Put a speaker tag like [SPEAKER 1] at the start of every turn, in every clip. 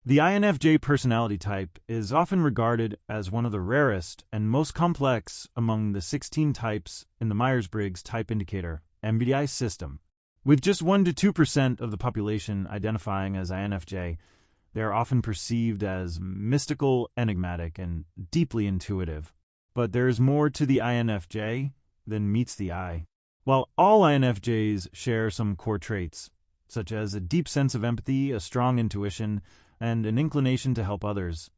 [SPEAKER 1] The INFJ personality type is often regarded as one of the rarest and most complex among the 16 types in the Myers-Briggs Type Indicator (MBTI) system. With just 1 to 2% of the population identifying as INFJ, they are often perceived as mystical, enigmatic, and deeply intuitive. But there is more to the INFJ than meets the eye. While all INFJs share some core traits, such as a deep sense of empathy, a strong intuition, and an inclination to help others,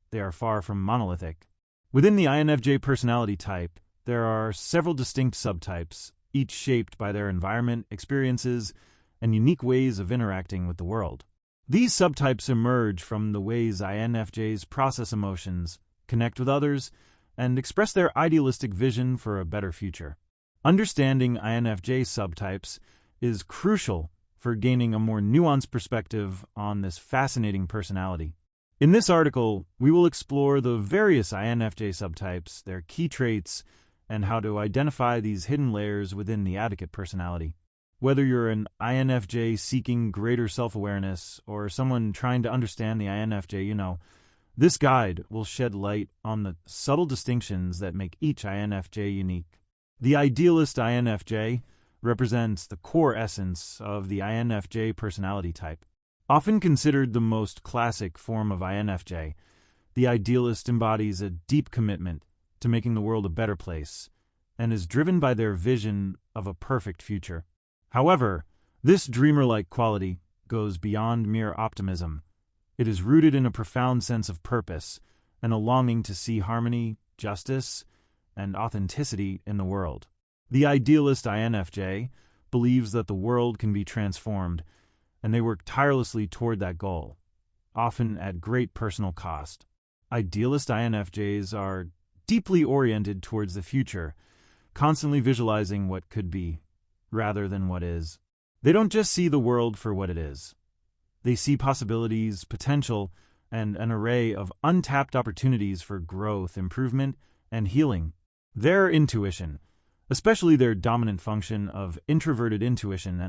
[SPEAKER 1] they are far from monolithic. Within the INFJ personality type, there are several distinct subtypes, each shaped by their environment, experiences, and unique ways of interacting with the world. These subtypes emerge from the ways INFJs process emotions, connect with others, and express their idealistic vision for a better future. Understanding INFJ subtypes is crucial for gaining a more nuanced perspective on this fascinating personality. In this article, we will explore the various INFJ subtypes, their key traits, and how to identify these hidden layers within the advocate personality. Whether you're an INFJ seeking greater self-awareness or someone trying to understand the INFJ you know, this guide will shed light on the subtle distinctions that make each INFJ unique. The idealist INFJ represents the core essence of the INFJ personality type. Often considered the most classic form of INFJ, the idealist embodies a deep commitment to making the world a better place and is driven by their vision of a perfect future. However, this dreamer-like quality goes beyond mere optimism. It is rooted in a profound sense of purpose and a longing to see harmony, justice, and authenticity in the world. The idealist INFJ believes that the world can be transformed, and they work tirelessly toward that goal, often at great personal cost. Idealist INFJs are deeply oriented towards the future, constantly visualizing what could be, rather than what is. They don't just see the world for what it is. They see possibilities, potential, and an array of untapped opportunities for growth, improvement, and healing. Their intuition, especially their dominant function of introverted intuition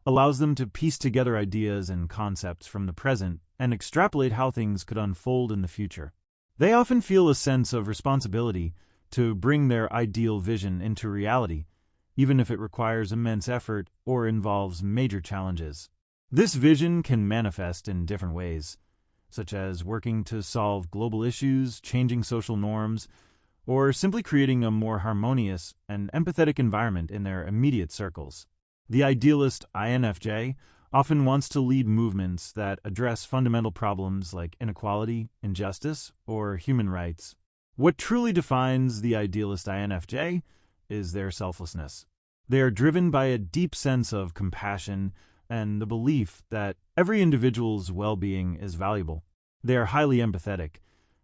[SPEAKER 1] allows them to piece together ideas and concepts from the present and extrapolate how things could unfold in the future. They often feel a sense of responsibility to bring their ideal vision into reality, even if it requires immense effort or involves major challenges. This vision can manifest in different ways, such as working to solve global issues, changing social norms, or simply creating a more harmonious and empathetic environment in their immediate circles. The idealist INFJ often wants to lead movements that address fundamental problems like inequality, injustice, or human rights. What truly defines the idealist INFJ is their selflessness. They are driven by a deep sense of compassion and the belief that every individual's well-being is valuable. They are highly empathetic,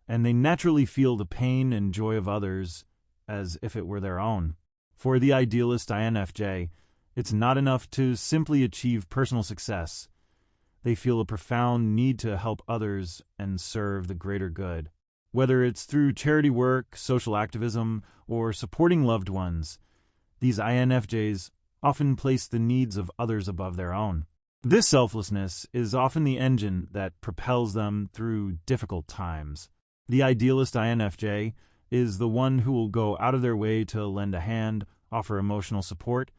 [SPEAKER 1] and they naturally feel the pain and joy of others as if it were their own. For the idealist INFJ, it's not enough to simply achieve personal success. They feel a profound need to help others and serve the greater good. Whether it's through charity work, social activism, or supporting loved ones, these INFJs often place the needs of others above their own. This selflessness is often the engine that propels them through difficult times. The idealist INFJ is the one who will go out of their way to lend a hand, offer emotional support,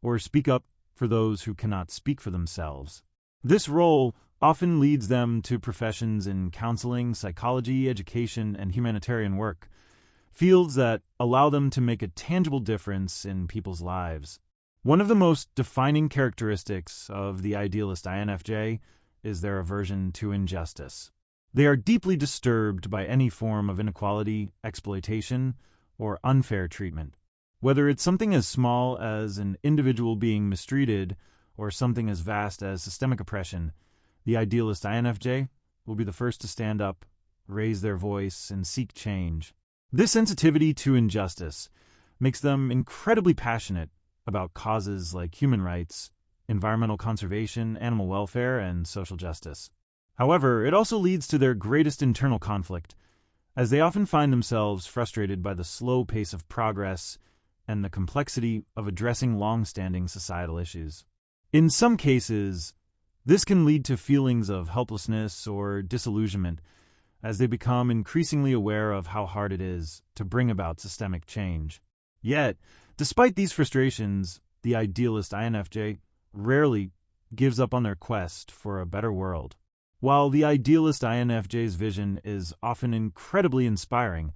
[SPEAKER 1] or speak up for those who cannot speak for themselves. This role often leads them to professions in counseling, psychology, education, and humanitarian work, fields that allow them to make a tangible difference in people's lives. One of the most defining characteristics of the idealist INFJ is their aversion to injustice. They are deeply disturbed by any form of inequality, exploitation, or unfair treatment. Whether it's something as small as an individual being mistreated or something as vast as systemic oppression, the idealist INFJ will be the first to stand up, raise their voice, and seek change. This sensitivity to injustice makes them incredibly passionate about causes like human rights, environmental conservation, animal welfare, and social justice. However, it also leads to their greatest internal conflict, as they often find themselves frustrated by the slow pace of progress and the complexity of addressing long-standing societal issues. In some cases, This can lead to feelings of helplessness or disillusionment as they become increasingly aware of how hard it is to bring about systemic change. Yet, despite these frustrations, the idealist INFJ rarely gives up on their quest for a better world. While the idealist INFJ's vision is often incredibly inspiring,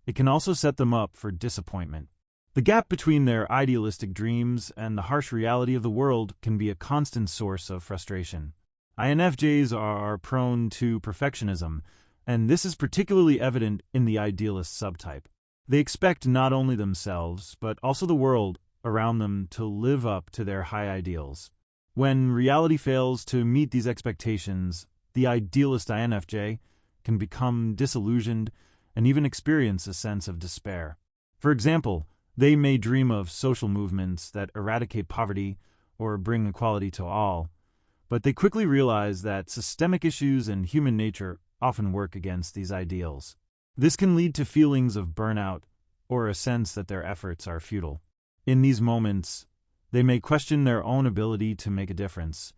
[SPEAKER 1] it can also set them up for disappointment. The gap between their idealistic dreams and the harsh reality of the world can be a constant source of frustration. INFJs are prone to perfectionism, and this is particularly evident in the idealist subtype. They expect not only themselves, but also the world around them to live up to their high ideals. When reality fails to meet these expectations, the idealist INFJ can become disillusioned and even experience a sense of despair. For example, they may dream of social movements that eradicate poverty or bring equality to all, but they quickly realize that systemic issues and human nature often work against these ideals. This can lead to feelings of burnout or a sense that their efforts are futile. In these moments, they may question their own ability to make a difference,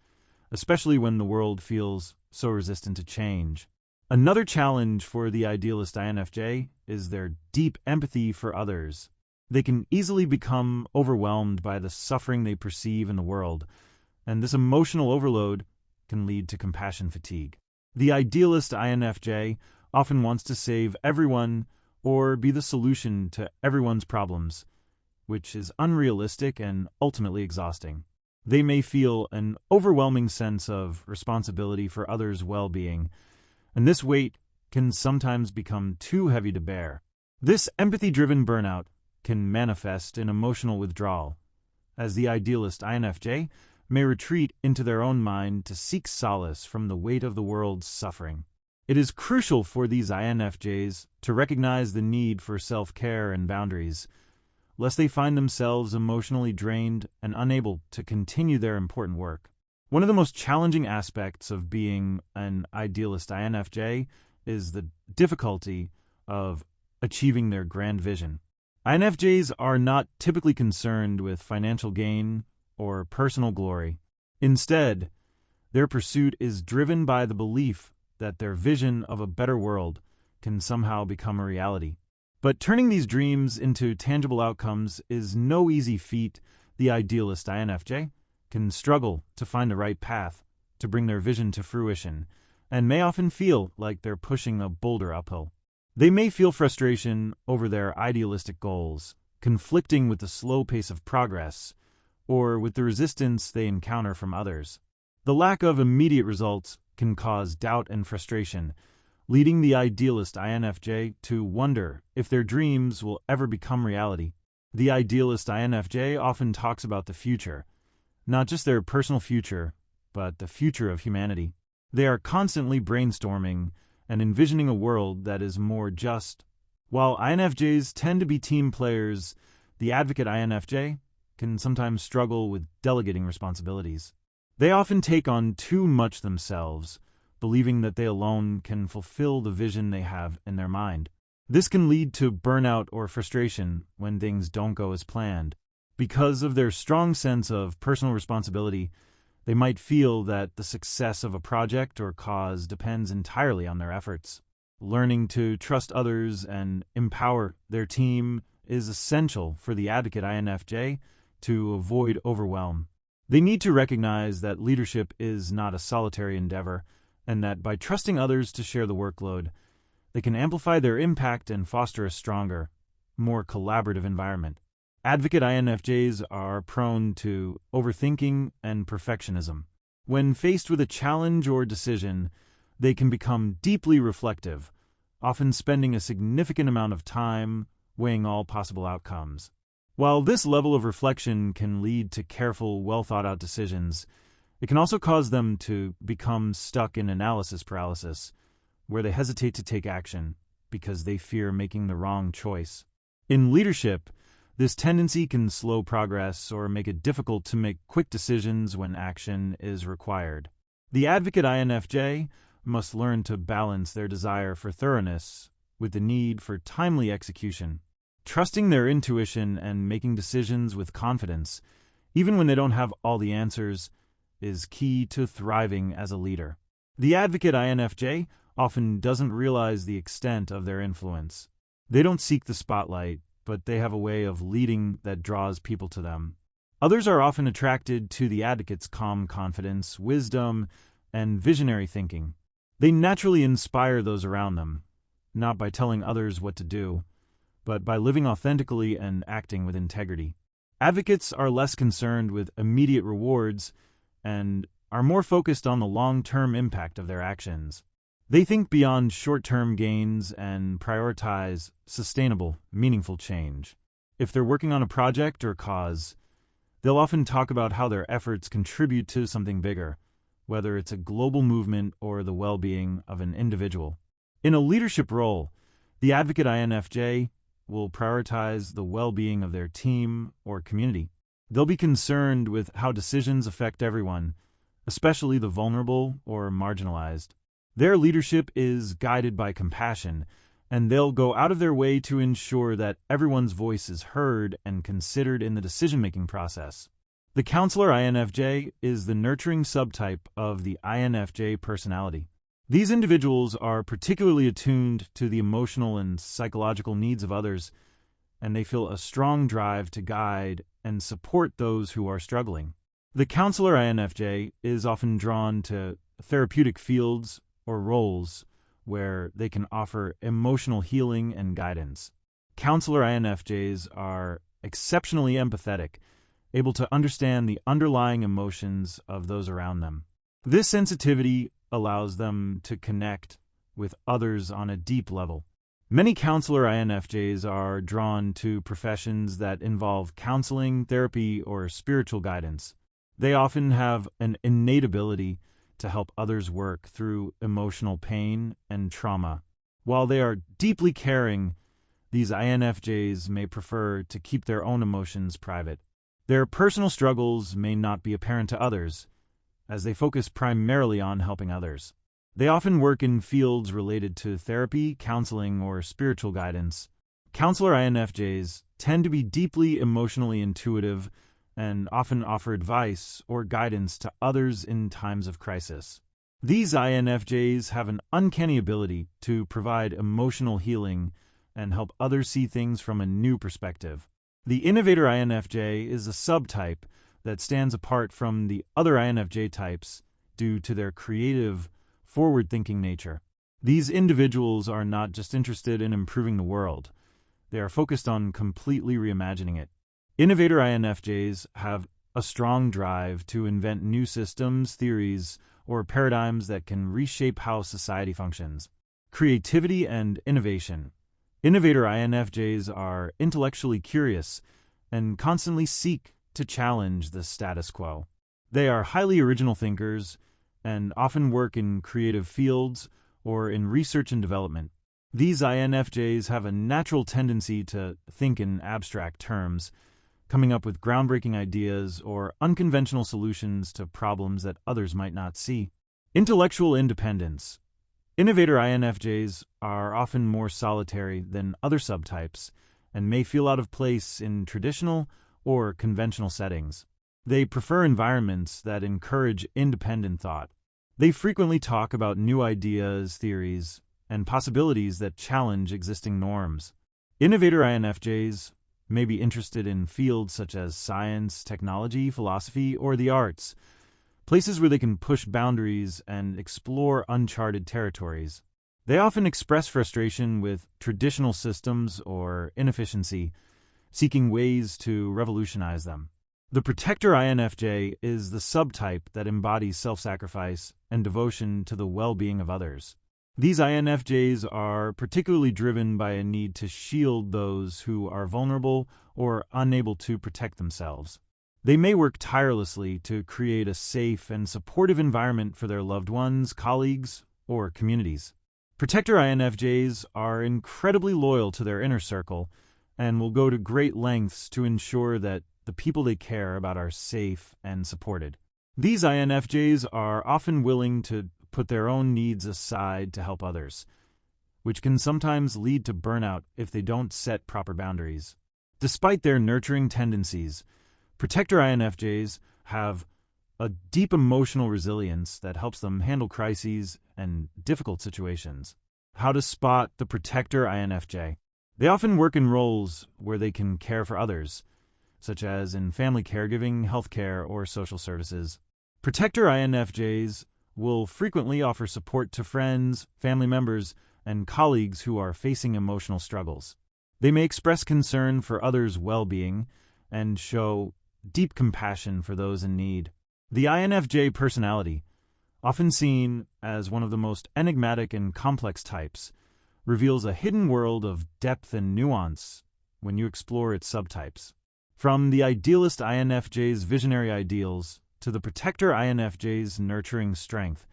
[SPEAKER 1] especially when the world feels so resistant to change. Another challenge for the idealist INFJ is their deep empathy for others. They can easily become overwhelmed by the suffering they perceive in the world, and this emotional overload can lead to compassion fatigue. The idealist INFJ often wants to save everyone or be the solution to everyone's problems, which is unrealistic and ultimately exhausting. They may feel an overwhelming sense of responsibility for others' well-being, and this weight can sometimes become too heavy to bear. This empathy-driven burnout can manifest in emotional withdrawal, as the idealist INFJ may retreat into their own mind to seek solace from the weight of the world's suffering. It is crucial for these INFJs to recognize the need for self-care and boundaries, lest they find themselves emotionally drained and unable to continue their important work. One of the most challenging aspects of being an idealist INFJ is the difficulty of achieving their grand vision. INFJs are not typically concerned with financial gain or personal glory. Instead, their pursuit is driven by the belief that their vision of a better world can somehow become a reality. But turning these dreams into tangible outcomes is no easy feat. The idealist INFJ can struggle to find the right path to bring their vision to fruition, and may often feel like they're pushing a boulder uphill. They may feel frustration over their idealistic goals, conflicting with the slow pace of progress, or with the resistance they encounter from others. The lack of immediate results can cause doubt and frustration, leading the idealist INFJ to wonder if their dreams will ever become reality. The idealist INFJ often talks about the future, not just their personal future, but the future of humanity. They are constantly brainstorming and envisioning a world that is more just. While INFJs tend to be team players, the advocate INFJ can sometimes struggle with delegating responsibilities. They often take on too much themselves, believing that they alone can fulfill the vision they have in their mind. This can lead to burnout or frustration when things don't go as planned. Because of their strong sense of personal responsibility, they might feel that the success of a project or cause depends entirely on their efforts. Learning to trust others and empower their team is essential for the advocate INFJ to avoid overwhelm. They need to recognize that leadership is not a solitary endeavor, and that by trusting others to share the workload, they can amplify their impact and foster a stronger, more collaborative environment. Advocate INFJs are prone to overthinking and perfectionism. When faced with a challenge or decision, they can become deeply reflective, often spending a significant amount of time weighing all possible outcomes. While this level of reflection can lead to careful, well-thought-out decisions, it can also cause them to become stuck in analysis paralysis, where they hesitate to take action because they fear making the wrong choice. In leadership, this tendency can slow progress or make it difficult to make quick decisions when action is required. The advocate INFJ must learn to balance their desire for thoroughness with the need for timely execution, trusting their intuition and making decisions with confidence, even when they don't have all the answers, is key to thriving as a leader. The advocate INFJ often doesn't realize the extent of their influence. They don't seek the spotlight, but they have a way of leading that draws people to them. Others are often attracted to the advocate's calm confidence, wisdom, and visionary thinking. They naturally inspire those around them, not by telling others what to do, but by living authentically and acting with integrity. Advocates are less concerned with immediate rewards and are more focused on the long-term impact of their actions. They think beyond short-term gains and prioritize sustainable, meaningful change. If they're working on a project or cause, they'll often talk about how their efforts contribute to something bigger, whether it's a global movement or the well-being of an individual. In a leadership role, the advocate INFJ will prioritize the well-being of their team or community. They'll be concerned with how decisions affect everyone, especially the vulnerable or marginalized. Their leadership is guided by compassion, and they'll go out of their way to ensure that everyone's voice is heard and considered in the decision-making process. The counselor INFJ is the nurturing subtype of the INFJ personality. These individuals are particularly attuned to the emotional and psychological needs of others, and they feel a strong drive to guide and support those who are struggling. The counselor INFJ is often drawn to therapeutic fields or roles where they can offer emotional healing and guidance. Counselor INFJs are exceptionally empathetic, able to understand the underlying emotions of those around them. This sensitivity allows them to connect with others on a deep level. Many counselor INFJs are drawn to professions that involve counseling, therapy, or spiritual guidance. They often have an innate ability to help others work through emotional pain and trauma. While they are deeply caring, these INFJs may prefer to keep their own emotions private. Their personal struggles may not be apparent to others, as they focus primarily on helping others. They often work in fields related to therapy, counseling, or spiritual guidance. Counselor INFJs tend to be deeply emotionally intuitive and often offer advice or guidance to others in times of crisis. These INFJs have an uncanny ability to provide emotional healing and help others see things from a new perspective. The innovator INFJ is a subtype that stands apart from the other INFJ types due to their creative, forward-thinking nature. These individuals are not just interested in improving the world. They are focused on completely reimagining it. Innovator INFJs have a strong drive to invent new systems, theories, or paradigms that can reshape how society functions. Creativity and innovation. Innovator INFJs are intellectually curious and constantly seek to challenge the status quo. They are highly original thinkers and often work in creative fields or in research and development. These INFJs have a natural tendency to think in abstract terms, coming up with groundbreaking ideas or unconventional solutions to problems that others might not see. Intellectual independence. Innovator INFJs are often more solitary than other subtypes and may feel out of place in traditional or conventional settings. They prefer environments that encourage independent thought. They frequently talk about new ideas, theories, and possibilities that challenge existing norms. Innovator INFJs may be interested in fields such as science, technology, philosophy, or the arts, places where they can push boundaries and explore uncharted territories. They often express frustration with traditional systems or inefficiency, seeking ways to revolutionize them. The protector INFJ is the subtype that embodies self-sacrifice and devotion to the well-being of others. These INFJs are particularly driven by a need to shield those who are vulnerable or unable to protect themselves. They may work tirelessly to create a safe and supportive environment for their loved ones, colleagues, or communities. Protector INFJs are incredibly loyal to their inner circle and will go to great lengths to ensure that the people they care about are safe and supported. These INFJs are often willing to put their own needs aside to help others, which can sometimes lead to burnout if they don't set proper boundaries. Despite their nurturing tendencies, protector INFJs have a deep emotional resilience that helps them handle crises and difficult situations. How to spot the protector INFJ. They often work in roles where they can care for others, such as in family caregiving, healthcare, or social services. Protector INFJs will frequently offer support to friends, family members, and colleagues who are facing emotional struggles. They may express concern for others' well-being and show deep compassion for those in need. The INFJ personality, often seen as one of the most enigmatic and complex types, reveals a hidden world of depth and nuance when you explore its subtypes. From the idealist INFJ's visionary ideals to the protector INFJ's nurturing strength,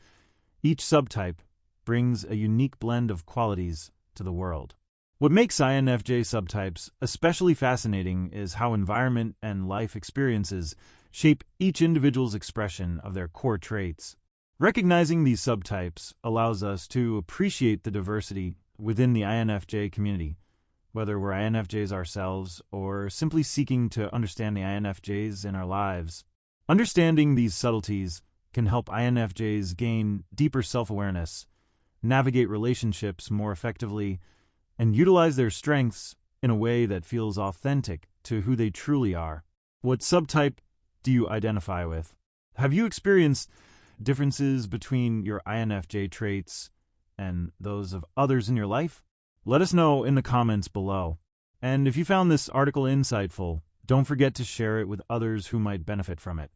[SPEAKER 1] each subtype brings a unique blend of qualities to the world. What makes INFJ subtypes especially fascinating is how environment and life experiences shape each individual's expression of their core traits. Recognizing these subtypes allows us to appreciate the diversity within the INFJ community, whether we're INFJs ourselves or simply seeking to understand the INFJs in our lives. Understanding these subtleties can help INFJs gain deeper self-awareness, navigate relationships more effectively, and utilize their strengths in a way that feels authentic to who they truly are. What subtype do you identify with? Have you experienced differences between your INFJ traits and those of others in your life? Let us know in the comments below. And if you found this article insightful, don't forget to share it with others who might benefit from it.